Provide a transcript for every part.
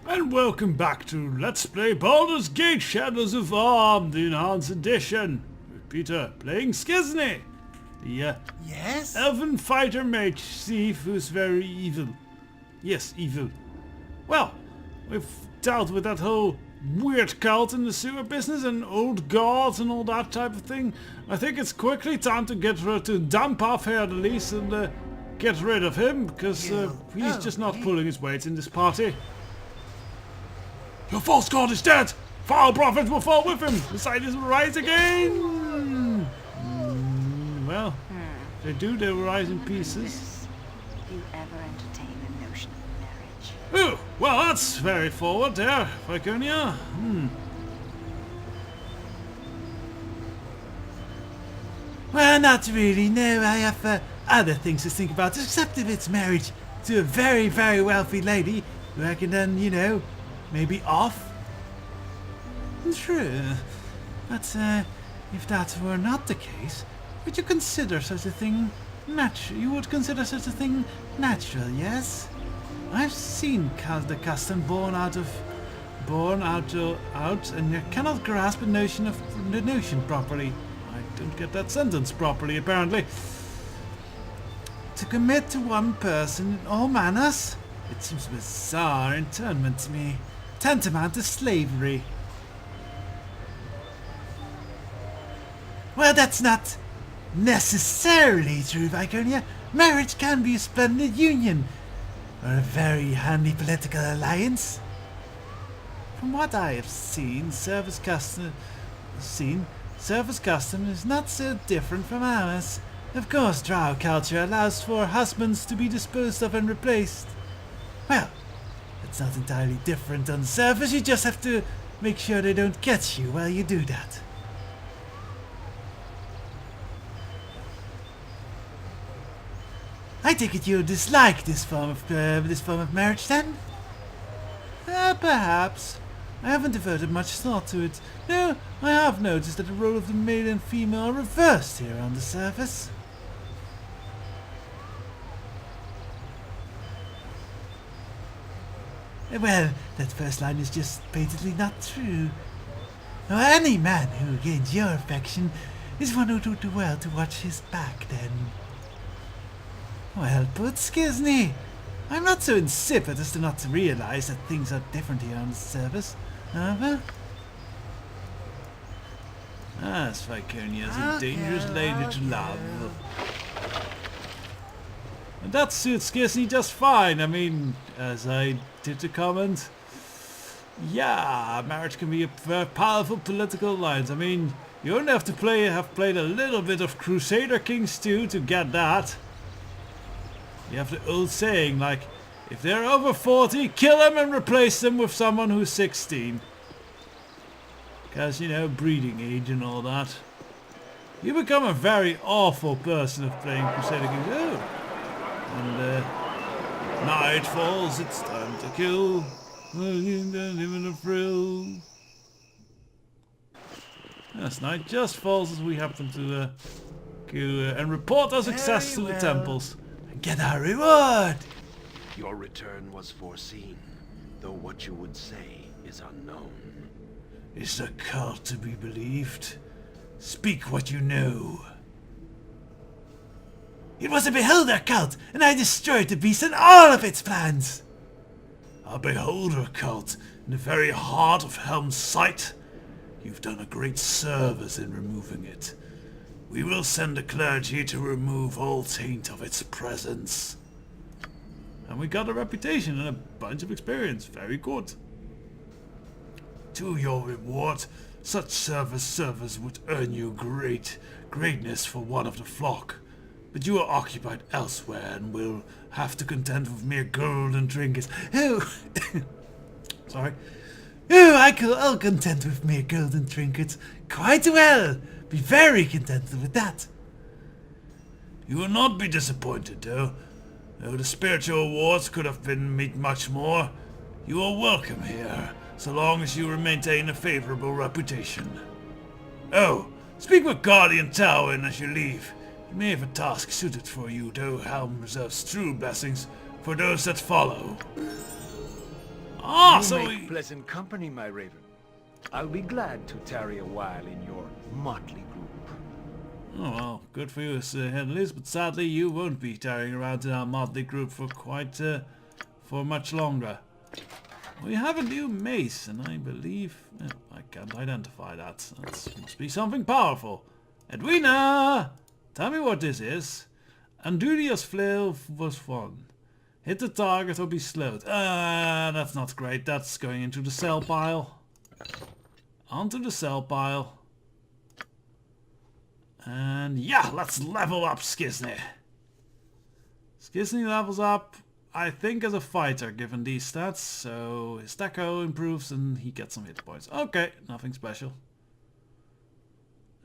And welcome back to Let's Play Baldur's Gate Shadows of Arm, the Enhanced Edition, with Peter playing Skizny, the Yes? elven fighter mage thief who's very evil. Yes, evil. Well, we've dealt with that whole weird cult in the sewer business and old gods and all that type of thing. I think it's quickly time to dump off Heir'dalis and get rid of him, because he's just not pulling his weight in this party. Your false god is dead! Foul prophet will fall with him! The side will rise again! Well, if they do, they will rise in pieces. Do you ever entertain the notion of marriage? Ooh, well that's very forward there, Viconia. Well, not really. No, I have other things to think about, except if it's marriage to a very, very wealthy lady who I can then, you know, maybe off. True. But if that were not the case, would you consider such a thing natural? You would consider such a thing natural, yes? I've seen the custom born out, and you cannot grasp the notion properly. I don't get that sentence properly, apparently. To commit to one person in all manners? It seems bizarre internment to me. Tantamount to slavery. Well, that's not necessarily true, Viconia. Marriage can be a splendid union, or a very handy political alliance. From what I have seen, service custom is not so different from ours. Of course, drow culture allows for husbands to be disposed of and replaced. Well, it's not entirely different on the surface. You just have to make sure they don't catch you while you do that. I take it you dislike this form of marriage, then? Perhaps. I haven't devoted much thought to it. No, I have noticed that the role of the male and female are reversed here on the surface. Well, that first line is just patently not true. Any man who gains your affection is one who would do well to watch his back, then. Well put, Skizny. I'm not so insipid as to not to realize that things are different here on the surface. Viconia's a dangerous lady to love. And that suits Skizny just fine. I mean, as I did to comment, yeah, marriage can be a very powerful political alliance. I mean, you only have to have played a little bit of Crusader Kings 2 to get that. You have the old saying, like, if they're over 40, kill them and replace them with someone who's 16. Because, you know, breeding age and all that. You become a very awful person of playing Crusader Kings 2. And night falls, it's time to kill. Living a thrill. Yes, night just falls as we happen to go and report our success to the temples. And get our reward! Your return was foreseen, though what you would say is unknown. Is the cult to be believed? Speak what you know. It was a beholder cult, and I destroyed the beast and all of its plans. A beholder cult in the very heart of Helm's Sight? You've done a great service in removing it. We will send the clergy to remove all taint of its presence. And we got a reputation and a bunch of experience. Very good. To your reward, such service would earn you greatness for one of the flock. But you are occupied elsewhere and will have to contend with mere gold and trinkets. Oh, sorry. Oh, I'll contend with mere gold and trinkets. Quite well. Be very contented with that. You will not be disappointed, though. Though the spiritual awards could have been much more, you are welcome here, so long as you maintain a favorable reputation. Oh, speak with Guardian Towin as you leave. He may have a task suited for you, though Helm reserves true blessings for those that follow. Ah, You so make pleasant company, my raven. I'll be glad to tarry a while in your motley group. Oh well, good for you, Sir Heir'dalis, but sadly you won't be tarrying around in our motley group for for much longer. We have a new mace, and I believe I can't identify that. That must be something powerful. Edwina, tell me what this is. Anduria's flail was one. Hit the target or be slowed. That's not great. That's going into the sell pile. Onto the sell pile. And yeah, let's level up Skizny. Skizny levels up, I think, as a fighter, given these stats. So his deco improves and he gets some hit points. Okay, nothing special.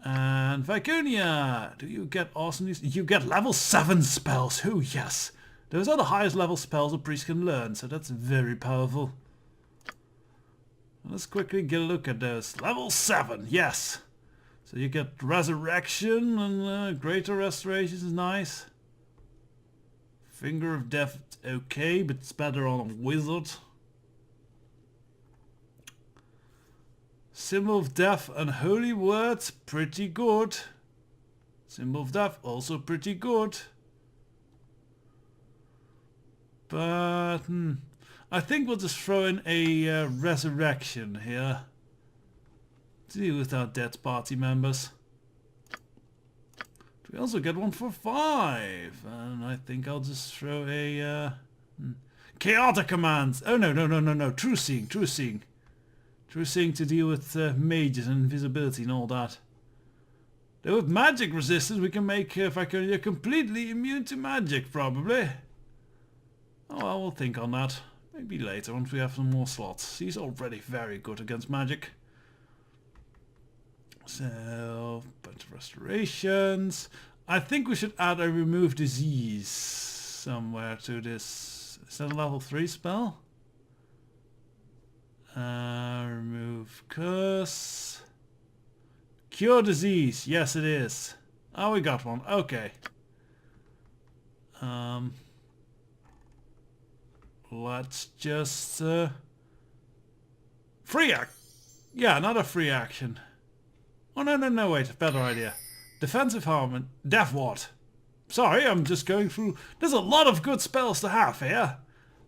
And Vicunia, do you get awesomeness? You get level 7 spells. Oh yes. Those are the highest level spells a priest can learn, so that's very powerful. Let's quickly get a look at those. Level 7, yes. So you get Resurrection and Greater Restoration is nice. Finger of Death, okay, but it's better on a wizard. Symbol of Death and Holy Words, pretty good. Symbol of Death, also pretty good. But I think we'll just throw in a Resurrection here. To deal with our dead party members. We also get one for 5. And I think I'll just throw a Chaotic Commands. Oh no. True Seeing. True Seeing to deal with mages and invisibility and all that. Though with magic resistance we can make Vicunia completely immune to magic probably. Oh well, we'll think on that. Maybe later once we have some more slots. He's already very good against magic. So, bunch of restorations. I think we should add a remove disease somewhere to this. Is that a level 3 spell? Remove curse. Cure disease. Yes, it is. Oh, we got one. Okay. Let's just free act. Yeah, another free action. Oh no, wait, better idea. Defensive harm, Death Ward. Sorry, I'm just going through. There's a lot of good spells to have here.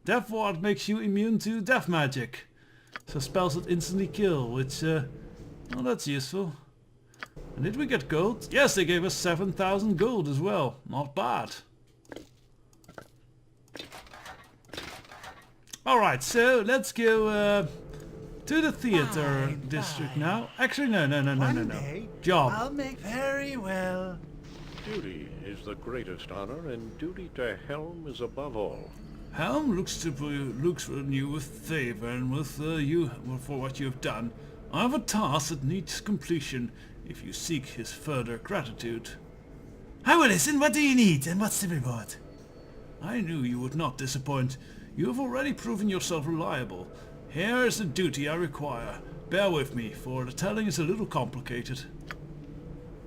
Death Ward makes you immune to death magic. So spells that instantly kill, which, well, that's useful. And did we get gold? Yes, they gave us 7,000 gold as well. Not bad. Alright, so let's go to the theater district now. Actually, no. Job. I'll make very well. Duty is the greatest honor, and duty to Helm is above all. Helm looks on you with favor and with you for what you have done. I have a task that needs completion if you seek his further gratitude. I will listen. What do you need, and what's the reward? I knew you would not disappoint. You have already proven yourself reliable. Here is the duty I require. Bear with me, for the telling is a little complicated.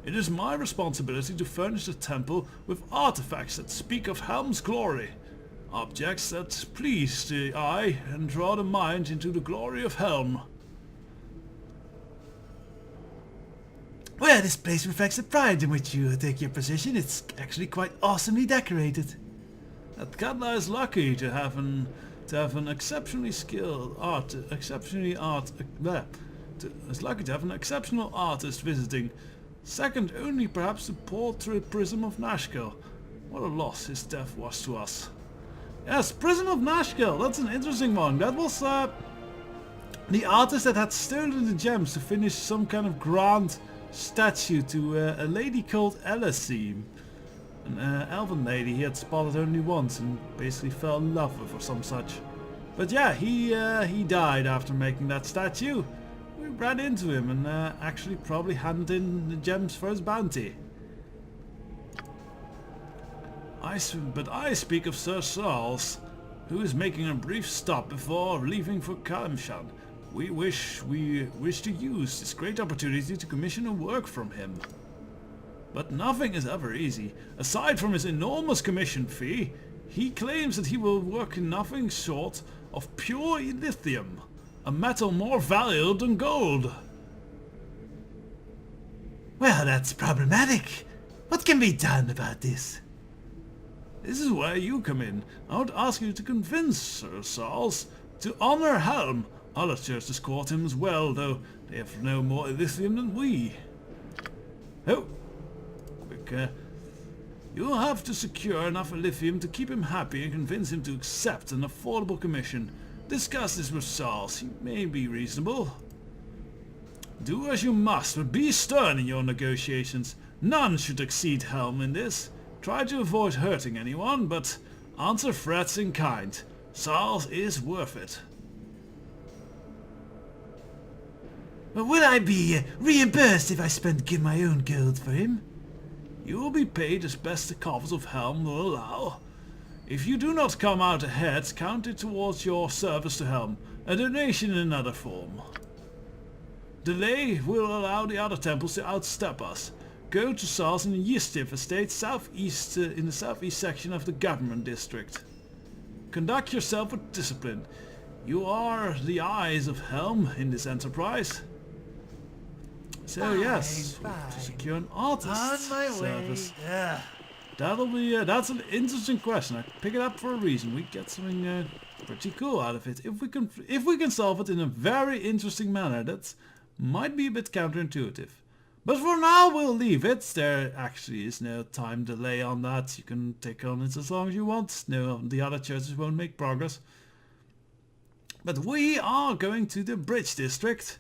It is my responsibility to furnish the temple with artifacts that speak of Helm's glory. Objects that please the eye and draw the mind into the glory of Helm. Well, this place reflects the pride in which you take your position. It's actually quite awesomely decorated. That Katla is lucky to have an exceptionally skilled is lucky to have an exceptional artist visiting, second only perhaps to portrait Prism of Nashkel. What a loss his death was to us. Yes, Prism of Nashkel, that's an interesting one. That was the artist that had stolen the gems to finish some kind of grand statue to a lady called Elasim. An elven lady he had spotted only once and basically fell in love with or some such. But yeah, he died after making that statue. We ran into him and actually probably handed in the gems for his bounty. But I speak of Sir Sauls, who is making a brief stop before leaving for Kalimshan. We wish to use this great opportunity to commission a work from him. But nothing is ever easy. Aside from his enormous commission fee, He claims that he will work in nothing short of pure lithium, a metal more valuable than gold. Well, that's problematic. What can be done about this? This is where you come in. I would ask you to convince Sir Sauls to honor Helm. Other churches court him as well, though they have no more lithium than we. Oh, quick. You'll have to secure enough lithium to keep him happy and convince him to accept an affordable commission. Discuss this with Sauls. He may be reasonable. Do as you must, but be stern in your negotiations. None should exceed Helm in this. Try to avoid hurting anyone, but answer threats in kind. Sauls is worth it. But will I be reimbursed if I spend my own gold for him? You will be paid as best the coffers of Helm will allow. If you do not come out ahead, count it towards your service to Helm, a donation in another form. Delay will allow the other temples to outstep us. Go to Sauls in the Yistiv estate southeast in the southeast section of the government district. Conduct yourself with discipline. You are the eyes of Helm in this enterprise. So yes, to secure an artist On my service. way. That'll be that's an interesting question. I pick it up for a reason. We get something pretty cool out of it if we can solve it in a very interesting manner. That might be a bit counterintuitive. But for now we'll leave it. There actually is no time delay on that. You can take on it as long as you want. No, the other churches won't make progress. But we are going to the bridge district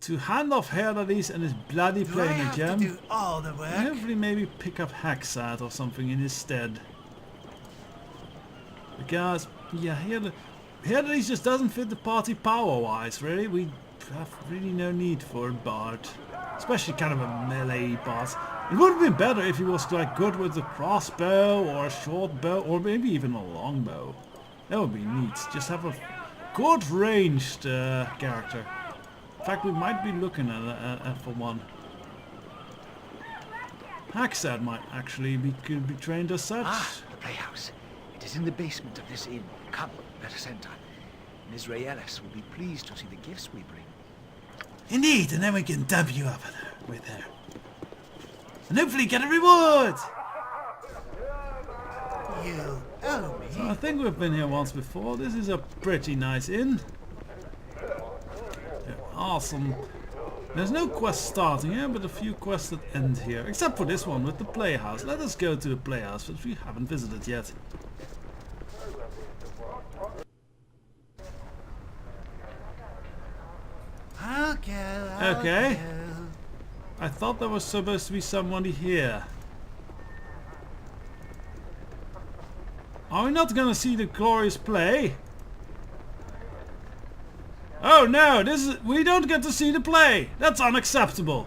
to hand off Heir'dalis and his bloody planar gem. Do all the work? And hopefully maybe pick up Haxat or something in his stead. Because, yeah, Heir'dalis just doesn't fit the party power-wise, really. We have really no need for a bard. Especially kind of a melee boss. It would have been better if he was like good with the crossbow or a short bow or maybe even a longbow. That would be neat. Just have a good ranged character. In fact, we might be looking at for one. Haxat might actually could be trained as such. Ah, the playhouse. It is in the basement of this inn. Come, let us enter. Miss Heir'dalis will be pleased to see the gifts we bring. Indeed, and then we can dump you up with her. And hopefully get a reward! You owe me. So I think we've been here once before. This is a pretty nice inn. Awesome. There's no quest starting here, but a few quests that end here. Except for this one with the playhouse. Let us go to the playhouse, which we haven't visited yet. Okay. I thought there was supposed to be somebody here. Are we not gonna see the glorious play? Oh no, we don't get to see the play. That's unacceptable.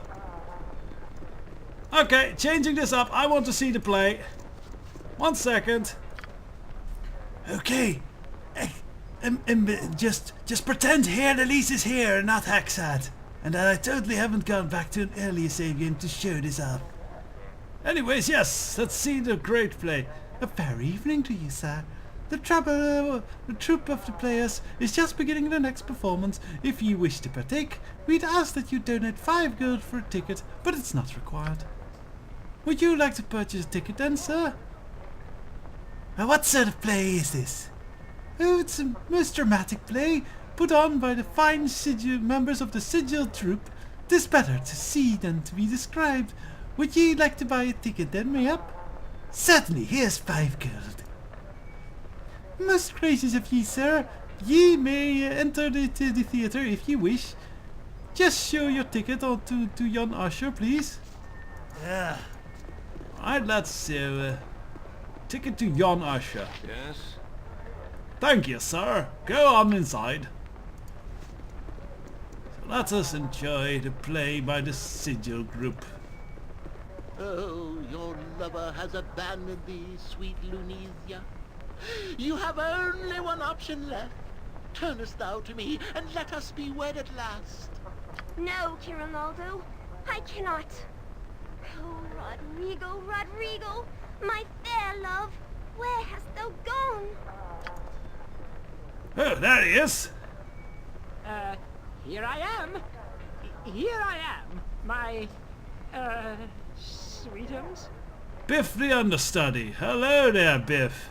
Okay, changing this up. I want to see the play. 1 second. Okay. Just pretend Heir'dalis is here and not Haxat. And that I totally haven't gone back to an earlier save game to show this off. Anyways, yes, let's see the great play. A fair evening to you, sir. The troupe of the players is just beginning the next performance. If you wish to partake, we'd ask that you donate 5 gold for a ticket, but it's not required. Would you like to purchase a ticket then, sir? What sort of play is this? Oh, it's a most dramatic play, put on by the fine members of the Sigil troupe. 'Tis better to see than to be described. Would ye like to buy a ticket then, mayhap? Certainly, here's 5 gold. Most gracious of ye, sir. Ye may enter the theatre if ye wish. Just show your ticket to yon usher, please. Alright, let's ticket to yon usher. Yes? Thank you, sir. Go on inside. So let us enjoy the play by the Sigil group. Oh, your lover has abandoned thee, sweet Lunesia. You have only one option left. Turnest thou to me, and let us be wed at last. No, Kirinaldo. I cannot. Oh, Rodrigo, Rodrigo, my fair love. Where hast thou gone? Oh, there he is. Here I am. Here I am, my, sweetums. Biff the Understudy. Hello there, Biff.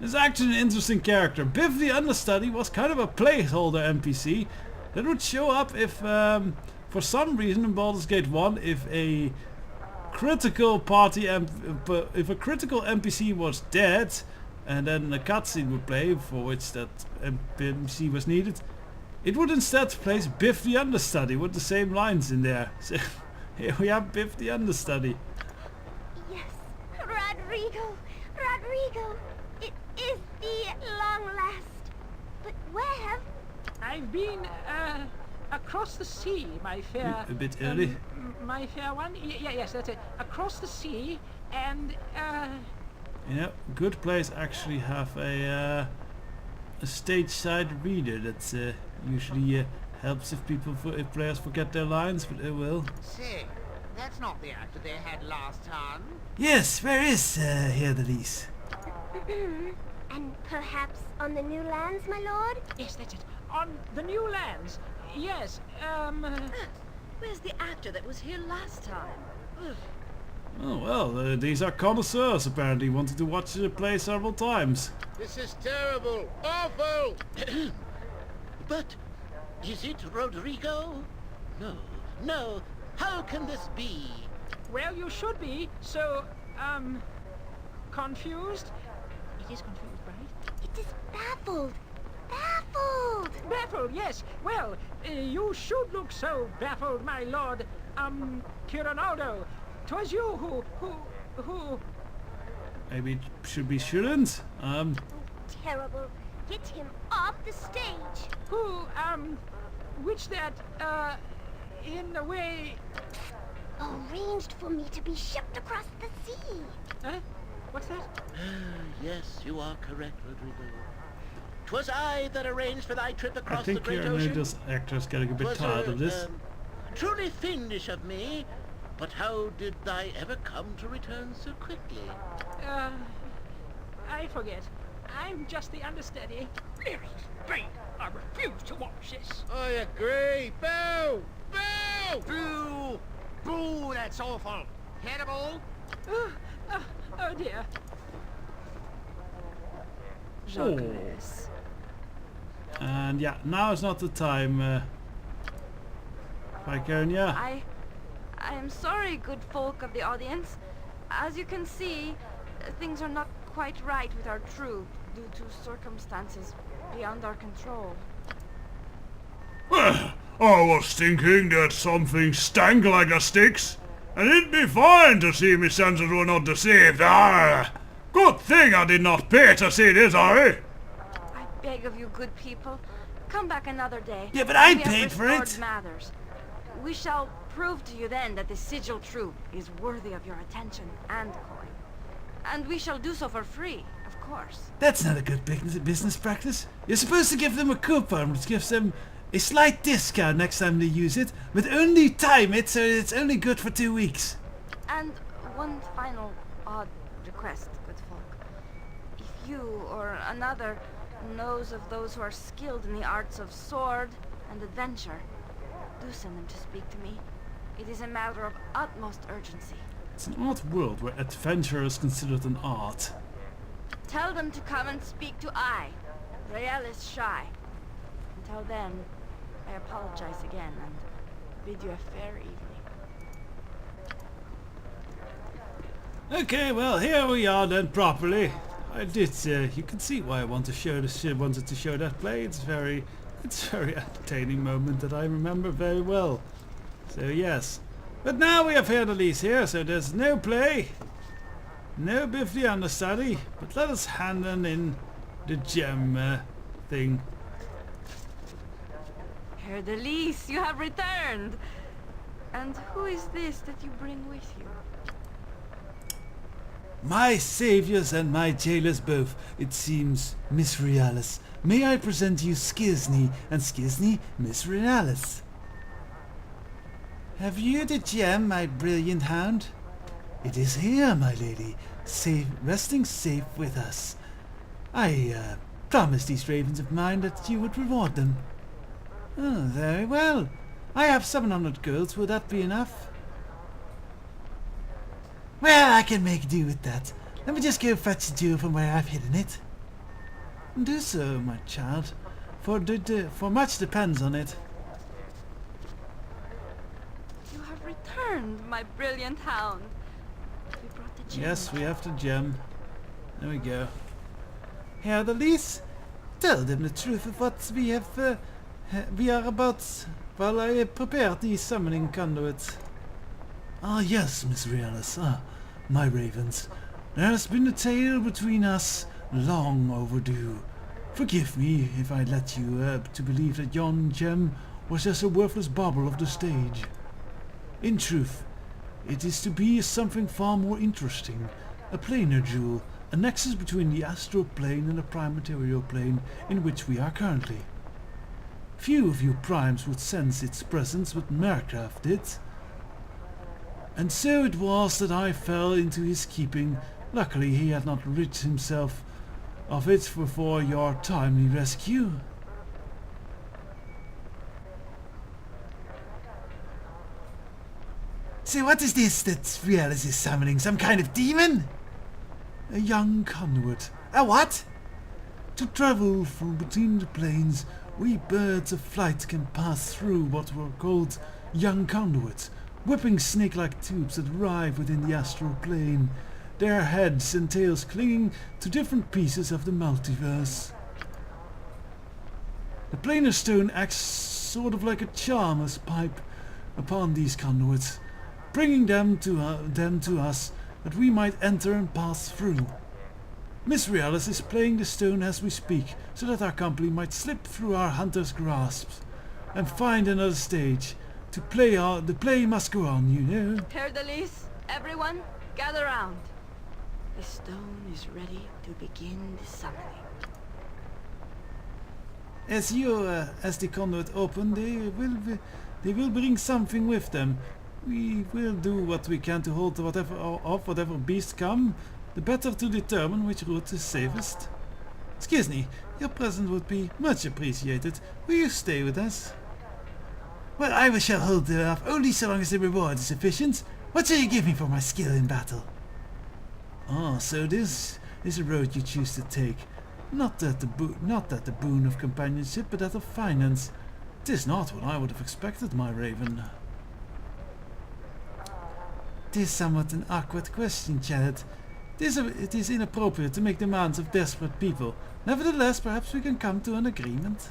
He's actually an interesting character. Biff the Understudy was kind of a placeholder NPC that would show up if, for some reason in Baldur's Gate 1, if a critical NPC was dead, and then a cutscene would play for which that NPC was needed, it would instead place Biff the Understudy with the same lines in there. So here we have Biff the Understudy. Yes, Rodrigo, Rodrigo. It is thee at long last. But where have... I've been, across the sea, my fair... A bit early. My fair one? Yes, that's it. Across the sea, and, Yeah, good players actually have a stage side reader that usually helps if players forget their lines, but they will. Say, that's not the actor they had last time. Yes, where is Heir'dalis? And perhaps on the new lands, my lord? yes, that's it. On the new lands. Yes, Where's the actor that was here last time? Ugh. Oh well, these are connoisseurs apparently, wanted to watch the play several times. This is terrible, awful. But is it Rodrigo? No, no. How can this be? well, you should be, so, confused? It is confused, right? It is baffled. Baffled! Baffled, yes. Well, you should look so baffled, my lord. Kironaldo. 'Twas you who... Maybe it should be shouldn't. Terrible. Get him off the stage. Who, which that, in a way... Arranged for me to be shipped across the sea. Huh? What's that? Yes, you are correct, Rodrigo. 'Twas I that arranged for thy trip I across the think great your ocean. this actor's getting a bit 'Twas, tired of this. Truly fiendish of me, but how did thy ever come to return so quickly? I forget. I'm just the understudy. Clear as bait. I refuse to watch this. I agree. Boo! Boo! Boo! Boo, that's awful. Terrible. Oh dear. Heir'dalis. And yeah, now is not the time. Viconia. I am sorry, good folk of the audience. As you can see, things are not quite right with our troop due to circumstances beyond our control. Well, I was thinking that something stank like a Styx, and it'd be fine to see me senses were not deceived. Good thing I did not pay to see this, Harry. I beg of you, good people, come back another day. Yeah, but I when we have paid for restored it. Matters. We shall prove to you then that the Sigil troop is worthy of your attention and coin. And we shall do so for free, of course. That's not a good business practice. You're supposed to give them a coupon which gives them a slight discount next time they use it, but only time it so it's only good for 2 weeks. And one final odd request, good folk. If you or another knows of those who are skilled in the arts of sword and adventure, do send them to speak to me. It is a matter of utmost urgency. It's an odd world where adventure is considered an art. Tell them to come and speak to I, Heir'dalis Shy. Until then, I apologize again and bid you a fair evening. Okay, well here we are then properly. I did. You can see why I wanted to show that play. It's very entertaining moment that I remember very well. So yes, but now we have Heir'dalis here, so there's no play, no Biff the Understudy. But let us hand them in the gem thing. Heir'dalis, you have returned! And who is this that you bring with you? My saviors and my jailers both, it seems, Miss Heir'dalis. May I present you Skizny, and Skizny, Miss Heir'dalis. Have you the gem, my brilliant hound? It is here, my lady. resting safe with us. I promised these ravens of mine that you would reward them. Oh, very well. I have 700 gold. Would that be enough? Well, I can make do with that. Let me just go fetch the jewel from where I've hidden it. Do so, my child, for much depends on it. You have returned, my brilliant hound. We brought the gem. Yes, we have the gem. There we go. Heir'dalis, tell them the truth of what we are about while I prepare the summoning conduit. Ah yes, Miss Heir'dalis. Ah, my ravens. There has been a tale between us long overdue. Forgive me if I let you to believe that yon gem was just a worthless bauble of the stage. In truth, it is to be something far more interesting, a planar jewel, a nexus between the astral plane and the prime material plane in which we are currently. Few of you primes would sense its presence, but Mercraft did. And so it was that I fell into his keeping. Luckily he had not rid himself of it before your timely rescue. So what is this that Heir'dalis is summoning? Some kind of demon? A young conduit. A what? To travel from between the planes, we birds of flight can pass through what were called young conduits, whipping snake-like tubes that arrive within the astral plane, their heads and tails clinging to different pieces of the multiverse. The planar stone acts sort of like a charmer's pipe upon these conduits, bringing them to us that we might enter and pass through. Miss Heir'dalis is playing the stone as we speak, so that our company might slip through our hunter's grasp and find another stage. The play must go on, you know. Heir'dalis, everyone, gather round. The stone is ready to begin the summoning. As the conduit open, they will bring something with them. We will do what we can to hold whatever beasts come, the better to determine which route is safest. Excuse me, your presence would be much appreciated. Will you stay with us? Well, I shall hold off only so long as the reward is sufficient. What shall you give me for my skill in battle? Ah, so this is a road you choose to take. Not that the boon of companionship, but that of finance. 'Tis not what I would have expected, my raven. 'Tis somewhat an awkward question, Chad. It is inappropriate to make demands of desperate people. Nevertheless, perhaps we can come to an agreement.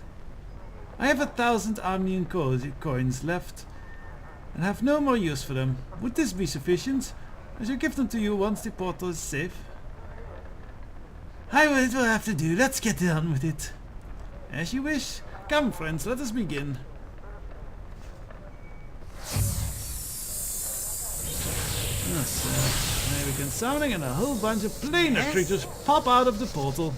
I have 1,000 Armenian coins left, and have no more use for them. Would this be sufficient? I shall give them to you once the portal is safe. It will have to do. Let's get on with it. As you wish. Come, friends, let us begin. There we can summon, and a whole bunch of planar creatures pop out of the portal.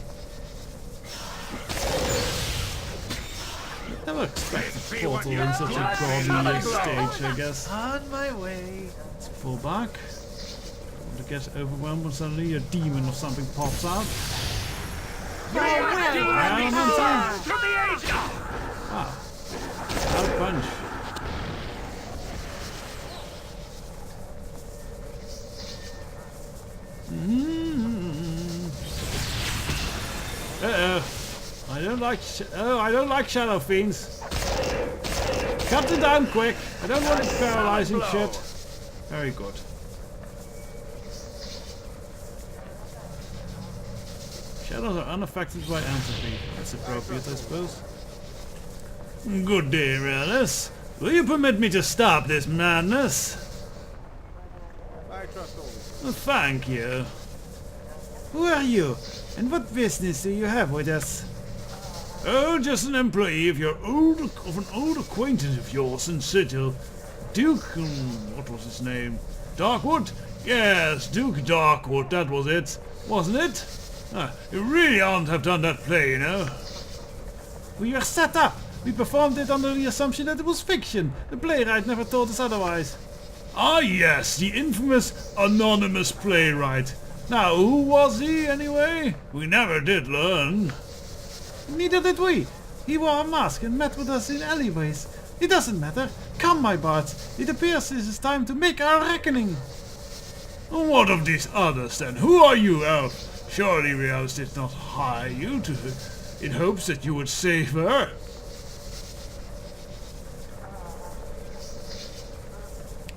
Never expected a portal in such a godly stage, I guess. On my way. Let's pull back. To get overwhelmed when suddenly a demon or something pops out. Out punch. I don't like shadow fiends. Cut them down quick. I don't want it paralyzing shit. Very good. Shadows are unaffected by entropy. That's appropriate, I suppose. Good day, Heir'dalis. Will you permit me to stop this madness? I trust all. Thank you. Who are you? And what business do you have with us? Oh, just an employee of an old acquaintance of yours in Sigil. Duke, what was his name? Darkwood? Yes, Duke Darkwood, that was it. Wasn't it? You really oughtn't have done that play, you know. We were set up. We performed it under the assumption that it was fiction. The playwright never told us otherwise. Ah yes, the infamous anonymous playwright. Now, who was he anyway? We never did learn. Neither did we. He wore a mask and met with us in alleyways. It doesn't matter. Come, my bards. It appears it is time to make our reckoning. And what of these others then? Who are you, elf? Surely Rios did not hire you in hopes that you would save her.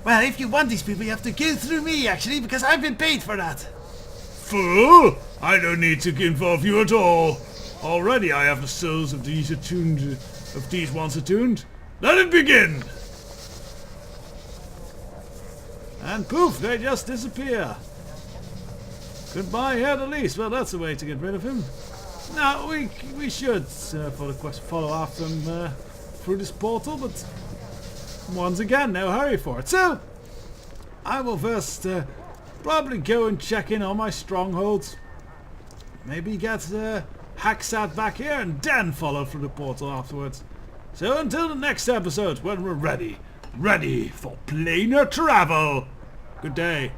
Well, if you want these people, you have to go through me, actually, because I've been paid for that. Fool! I don't need to involve you at all. Already I have the souls of these ones attuned. Let it begin! And poof, they just disappear. Goodbye, Heir'dalis. Well, that's a way to get rid of him. Now, we should, for the quest, follow after him through this portal, but once again, no hurry for it. So, I will first probably go and check in on my strongholds. Maybe get Hacksat back here and then follow through the portal afterwards. So until the next episode, when we're ready for planar travel. Good day.